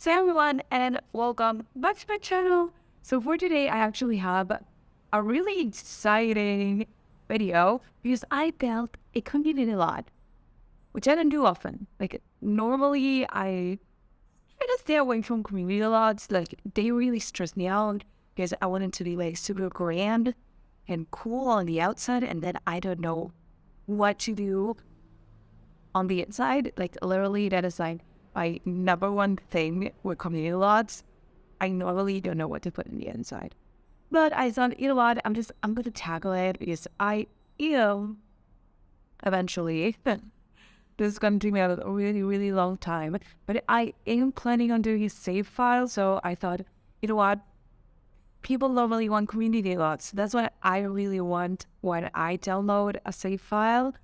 So everyone, and welcome back to my channel. So for today, I actually have a really exciting video because I built a community lot, which I don't do often. Like normally I try to stay away from community lots. Like they really stress me out because I want it to be like super grand and cool on the outside, and then I don't know what to do on the inside. Like literally that is like my number one thing with community lots. I normally don't know what to put in the inside. But I thought, you know what, I'm gonna tackle it because eventually this is gonna take me a really, really long time. But I am planning on doing a save file, so I thought, you know what? People normally want community lots. That's what I really want when I download a save file,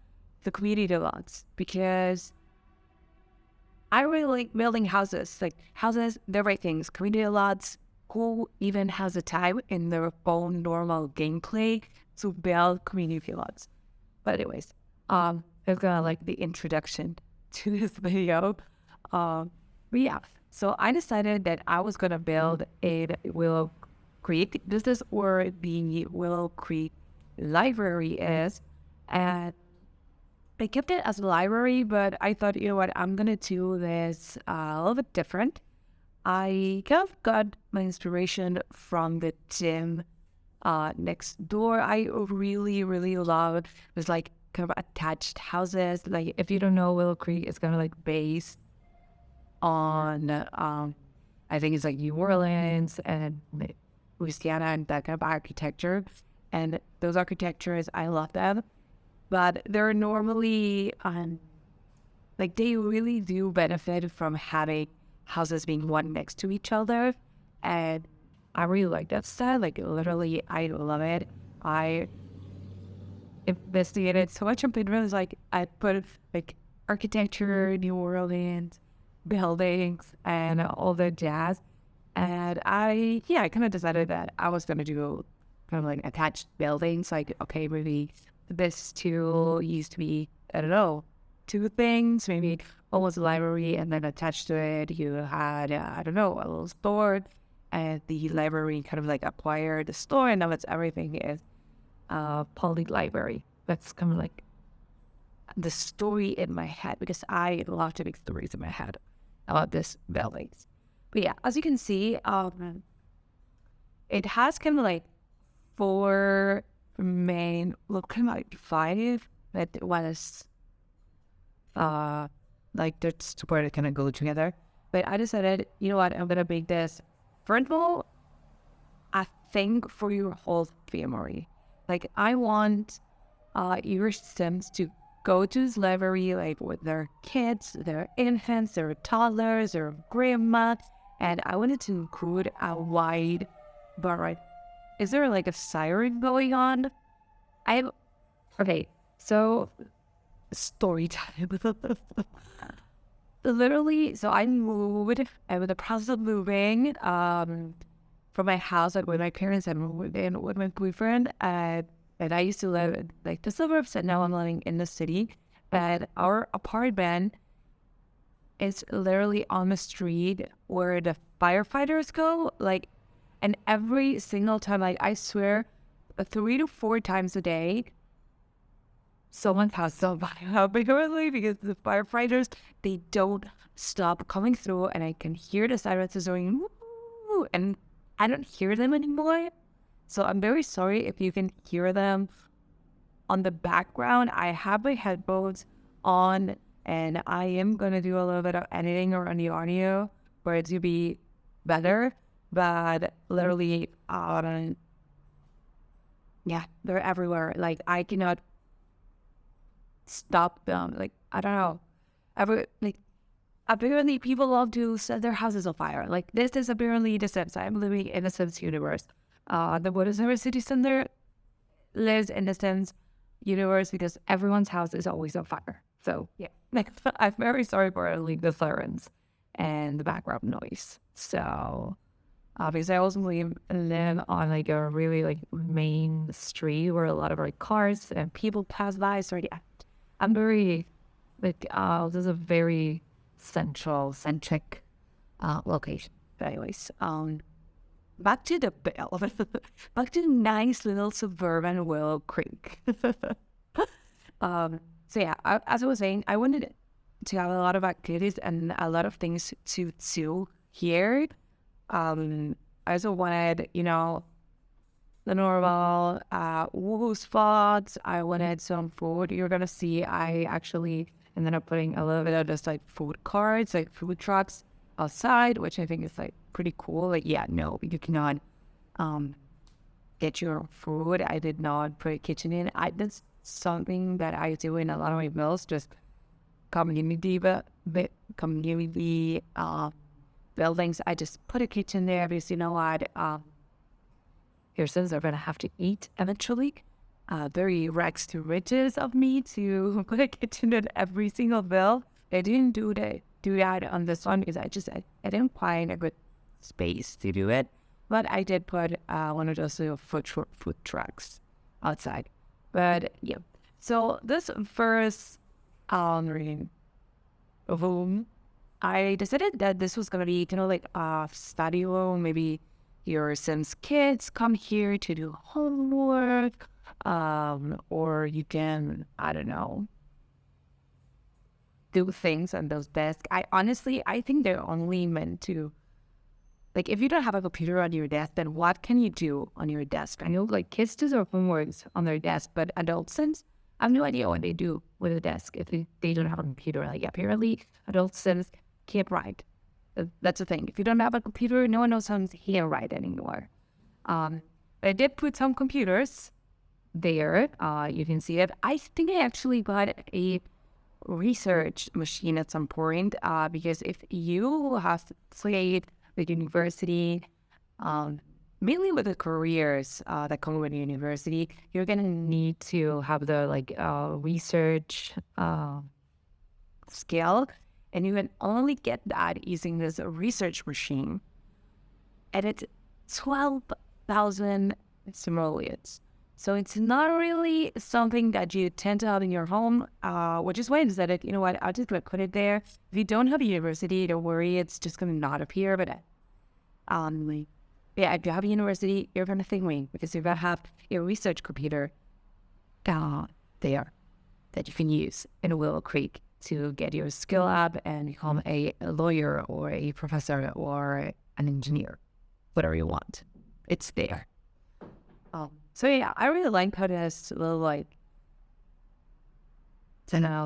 the community lots, because I really like building houses. Like houses, they're right things. Community lots, who even has a time in their own normal gameplay to build community lots. But anyways, that's kind of like the introduction to this video. But yeah, so I decided that I was gonna build a Willow Creek. This is where the Willow Creek Library is, and I kept it as a library, but I thought, you know what, I'm gonna do this a little bit different. I kind of got my inspiration from the gym next door. I really, really loved was like kind of attached houses. Like if you don't know, Willow Creek is kind of like based on I think it's like New Orleans and Louisiana and that kind of architecture. And those architectures, I love them. But they're normally, like they really do benefit from having houses being one next to each other. And I really like that style. Like literally, I love it. I investigated so much on Pinterest. Like I put like architecture, New Orleans, buildings, and all the jazz. And I kind of decided that I was going to do kind of like attached buildings. Like, okay, maybe this tool used to be, I don't know, two things, maybe almost a library, and then attached to it, you had, I don't know, a little store, and the library kind of like acquired the store, and now it's everything is poly library. That's kind of like the story in my head, because I love to make stories in my head about this buildings. But yeah, as you can see, it has kind of like four main, well, kind of like five, that was like that's where they kind of go together. But I decided, you know what, I'm gonna make this front wall a thing for your whole family. Like I want your Sims to go to this library like with their kids, their infants, their toddlers, their grandma, and I wanted to include a wide bar. Right? Is there like a siren going on? Okay, so story time. Literally, so I moved, and with the process of moving from my house, like with my parents, and moved in with my boyfriend, and I used to live in like the suburbs, and now I'm living in the city. And our apartment is literally on the street where the firefighters go, like, and every single time, like I swear, 3 to 4 times a day, someone's house on fire apparently, because the firefighters, they don't stop coming through, and I can hear the sirens going, woo, and I don't hear them anymore. So I'm very sorry if you can hear them on the background. I have my headphones on, and I am gonna do a little bit of editing around the audio for it to be better. But literally, yeah, they're everywhere. Like I cannot stop them. Like I don't know. Apparently people love to set their houses on fire. Like this is apparently the Sims. I'm living in the Sims universe. The Buenos City Center lives in the Sims universe because everyone's house is always on fire. So yeah, like I'm very sorry for like the sirens and the background noise. So obviously I also live on like a really like main street where a lot of like cars and people pass by. So yeah, I'm very like this is a very centric location. But anyways, back to the Bell. Back to nice little suburban Willow Creek. So yeah, as I was saying, I wanted to have a lot of activities and a lot of things to do here. I also wanted, the normal woo spots. I wanted some food. You're gonna see I actually ended up putting a little bit of just like food carts, like food trucks outside, which I think is like pretty cool. Like, yeah, no, you cannot get your food. I did not put a kitchen in. That's something that I do in a lot of my meals, just community buildings. I just put a kitchen there because you know what, here since they're gonna have to eat eventually. Very rags to riches of me to put a kitchen in every single bill. I didn't do that on this one because I didn't find a good space to do it. But I did put one of those little food trucks outside. But yeah, so this first room, I decided that this was gonna be like a study room. Maybe your Sims kids come here to do homework, or you can, I don't know, do things on those desks. I think they're only meant to, like, if you don't have a computer on your desk, then what can you do on your desk? I know, like, kids do their homeworks on their desk, but adult Sims, I have no idea what they do with a desk if they don't have a computer. Like, apparently, adult Sims can't write. That's the thing. If you don't have a computer, no one knows how to handwrite anymore. But I did put some computers there. You can see it. I think I actually bought a research machine at some point, because if you have played the university, mainly with the careers that come with university, you're gonna need to have the research skill, and you can only get that using this research machine, and it's 12,000 simoleons. So it's not really something that you tend to have in your home, which is why I decided, you know what, I'll just put it there. If you don't have a university, don't worry, it's just going to not appear. But yeah, if you have a university, you're going to think me, because you're going to have a research computer there that you can use in Willow Creek to get your skill up and become a lawyer or a professor or an engineer, whatever you want. It's there. So yeah, I really like how this little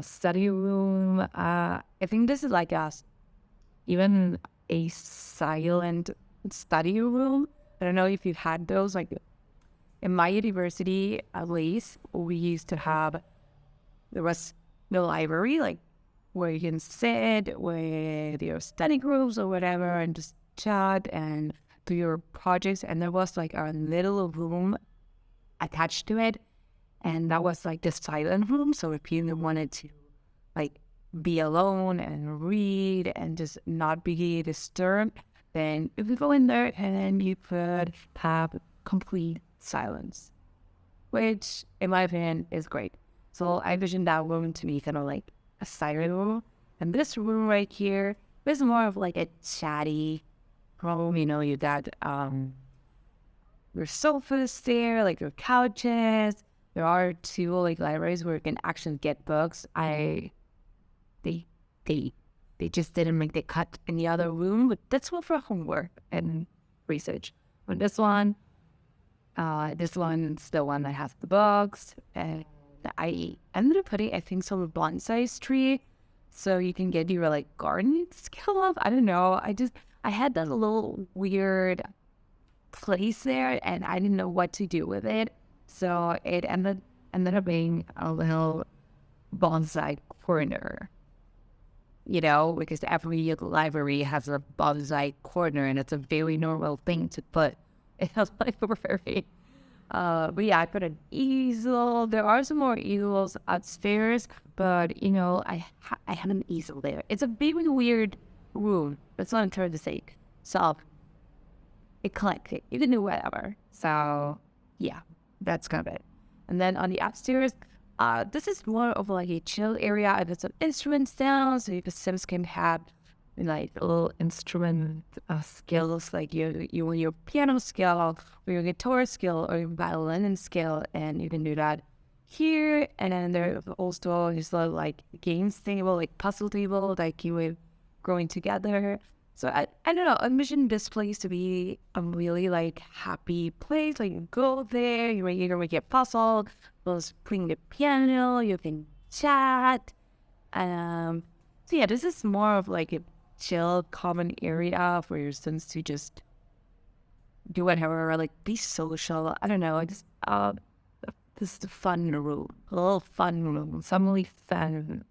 study room. I think this is even a silent study room. I don't know if you've had those. Like in my university, at least, we used to have, there was the library, like where you can sit with your study groups or whatever and just chat and do your projects. And there was like a little room attached to it, and that was like the silent room. So if you wanted to be alone and read and just not be disturbed, then you could go in there and you could have complete silence, which in my opinion is great. So I envisioned that room to be kind of like a silent room, and this room right here is more of like a chatty room. You got your sofas there, like your couches. There are two libraries where you can actually get books. They just didn't make the cut in the other room, but that's one for homework and research. But this one's the one that has the books, and I ended up putting, I think, some bonsai tree, so you can get your gardening skill up. I don't know. I had that little weird place there, and I didn't know what to do with it, so it ended up being a little bonsai corner, because every library has a bonsai corner, and it's a very normal thing to put in a library. But yeah, I put an easel. There are some more easels upstairs, but I have an easel there. It's a very weird room. That's what I'm trying to say. So eclectic. You can do whatever. So yeah, that's kind of it. And then on the upstairs, this is more of a chill area. I put some instruments down so the Sims can have like little instrument skills, like your piano skill, or your guitar skill, or your violin skill, and you can do that here. And then there's also this little like games table, like puzzle table, like you were growing together. So I don't know, I envision this place to be a really like happy place. Like you go there, you're gonna get puzzled, was playing the piano, you can chat. So yeah, this is more of like a chill common area for your students to just do whatever, or like be social. I don't know, I just this is a fun room, a little fun room, some really fun.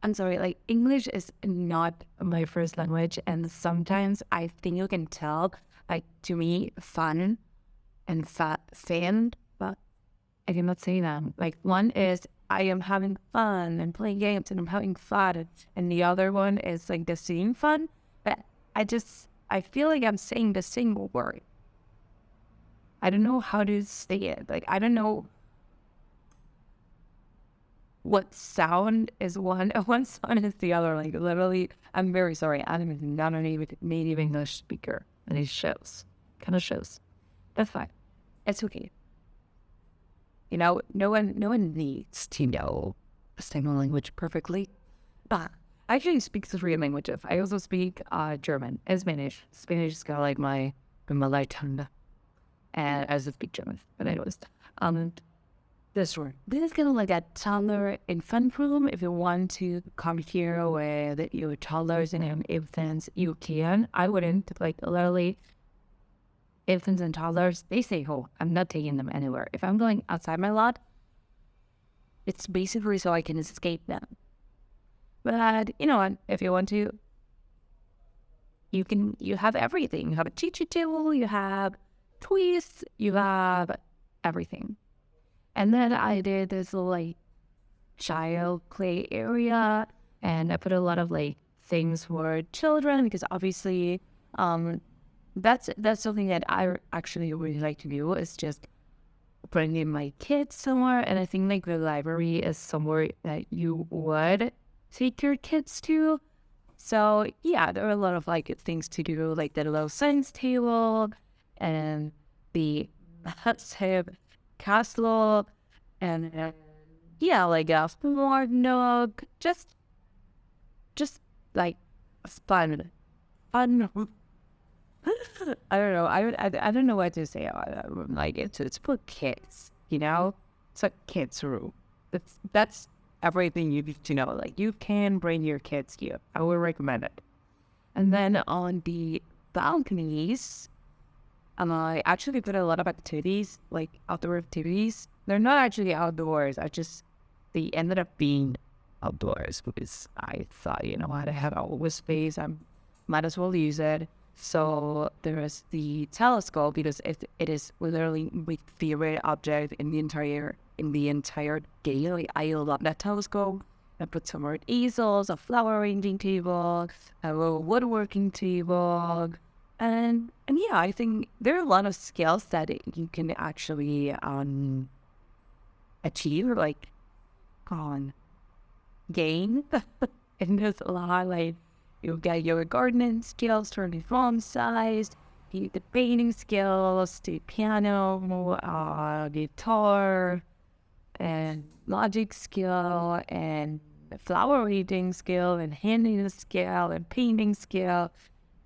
I'm sorry, like English is not my first language, and sometimes I think you can tell, like to me, fun and fan, but I cannot say that. Like one is I am having fun and playing games and I'm having fun, and the other one is like the same fun. But I feel like I'm saying the same word. I don't know how to say it. Like I don't know what sound is one sound is the other. Like literally, I'm very sorry. I'm not a native English speaker, and it shows. Kind of shows. That's fine. It's okay. You know, no one needs to know the same language perfectly. But I actually speak 3 languages. I also speak German and Spanish. Spanish is kind of like my tongue, and I also speak German. But anyways, this is kind of like a toddler infant room. If you want to come here with your toddlers and infants, you can. I wouldn't. Like literally, infants and toddlers, they stay home. I'm not taking them anywhere. If I'm going outside my lot, it's basically so I can escape them. But you know what? If you want to, you have everything. You have a teacher table, you have toys, you have everything. And then I did this little like child play area, and I put a lot of like things for children, because obviously that's something that I actually really like to do, is just bringing my kids somewhere. And I think like the library is somewhere that you would take your kids to. So yeah, there are a lot of like things to do, like the little science table and the massive castle, and yeah, like a more nook, just like fun. I don't know. I don't know what to say. Like it's for kids, you know. It's a kids room. That's everything you need to know. Like you can bring your kids here. I would recommend it. And then on the balconies, I actually put a lot of activities, like outdoor activities. They're not actually outdoors. They ended up being outdoors because I thought, you know what, I have all this space. I might as well use it. So there is the telescope, because it is literally my favorite object in the entire day. Like, I love that telescope. I put some more easels, a flower arranging table, a little woodworking table. And yeah, I think there are a lot of skills that you can actually achieve, or like gain. And there's a lot, like you get your gardening skills, turning farm size, the painting skills, the piano, guitar, and logic skill, and the flower reading skill, and handling skill, and painting skill,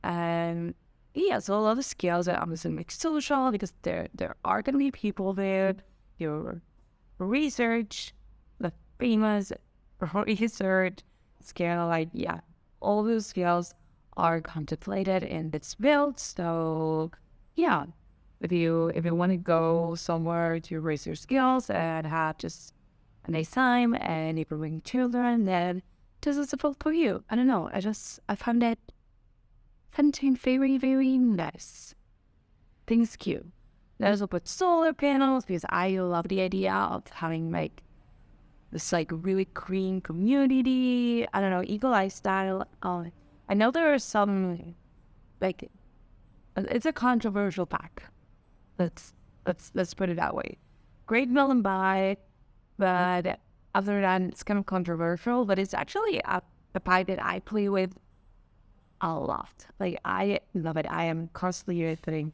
and yeah, so a lot of skills that I'm just gonna make social, because there are gonna be people there. Your research, the famous research skill, like yeah, all those skills are contemplated in this build. So yeah, if you want to go somewhere to raise your skills and have just a nice time, and if you're bringing children, then this is a build for you. I don't know. I found it something very, very nice. Things cute. I also put solar panels, because I love the idea of having like this like really green community. I don't know, eagle eye style. I know there are some like, it's a controversial pack. Let's put it that way. Great mill and buy, but other than it's kind of controversial, but it's actually a a pipe that I play with a lot. Like, I love it. I am constantly putting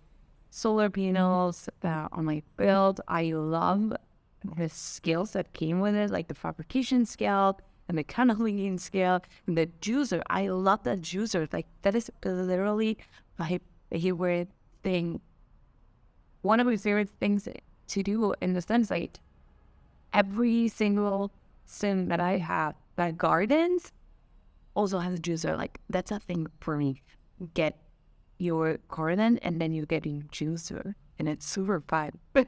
solar panels on my build. I love the skills that came with it, like the fabrication skill and the canoling skill and the juicer. I love that juicer. Like, that is literally my favorite thing. One of my favorite things to do in the sense, like, every single sim that I have that gardens also has a juicer. Like, that's a thing for me. Get your garden and then you get a juicer, and it's super fun. I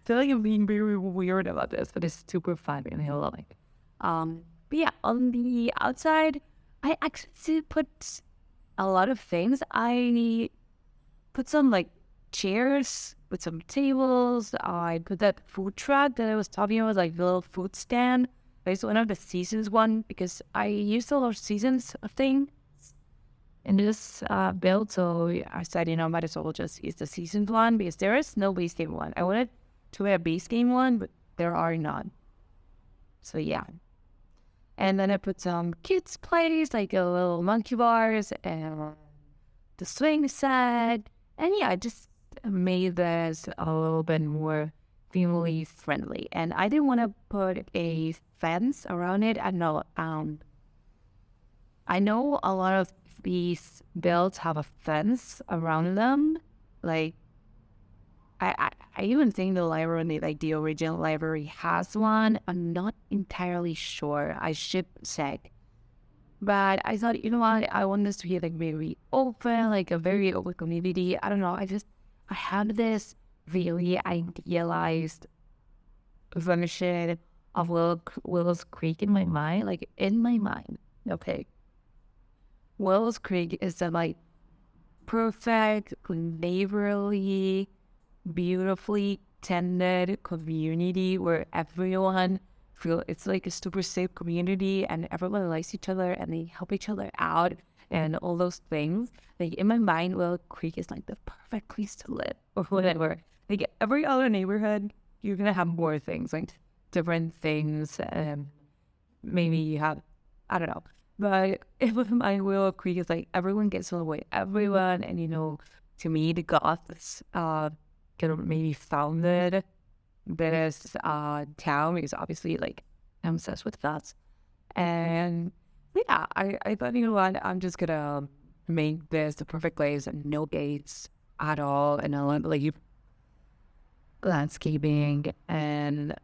feel like I'm being very weird about this, but it's super fun and I love it. But yeah, on the outside, I actually put a lot of things. I put some like chairs with some tables. I put that food truck that I was talking about, like the little food stand. It's one of the seasons one because I used a lot of seasons thing in this build. So I said, might as well just use the seasons one because there is no base game one. I wanted to have a base game one, but there are none. So yeah. And then I put some kids plays, like a little monkey bars and the swing set. And yeah, I just made this a little bit more family friendly. And I didn't want to put a fence around it. I know a lot of these builds have a fence around them. Like, I even think the library, like the original library, has one. I'm not entirely sure. I should check. But I thought, you know what? I want this to be like very open, like a very open community. I don't know. I had this really idealized version of Willow's Creek in my mind. Like, in my mind. Okay. Willow's Creek is a like perfect, neighborly, beautifully tended community where everyone it's like a super safe community and everyone likes each other and they help each other out and all those things. Like, in my mind, Willow Creek is like the perfect place to live or whatever. Like, every other neighborhood, you're gonna have more things, like different things. Maybe you have, I don't know. But with my Willow Creek, is like everyone gets along with everyone, and to me, the Goths kind of maybe founded this town because obviously, like, I'm obsessed with Goths, and yeah, I thought, you know what, I'm just gonna make this the perfect place and no gates at all, and I like landscaping and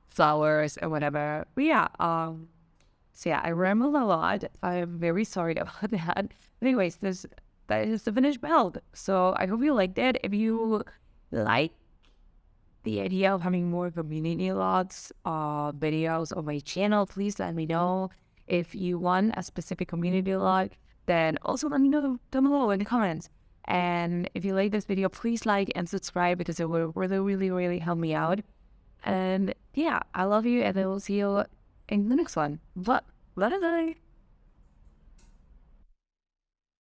flowers and whatever. But yeah, so yeah, I rambled a lot. I'm very sorry about that. Anyways, that is the finished build. So I hope you liked it. If you like the idea of having more community lots videos on my channel, please let me know. If you want a specific community lot, then also let me know down below in the comments. And if you like this video, please like and subscribe because it will really, really, really help me out. And yeah, I love you, and I will see you in the next one. Bye. Bye.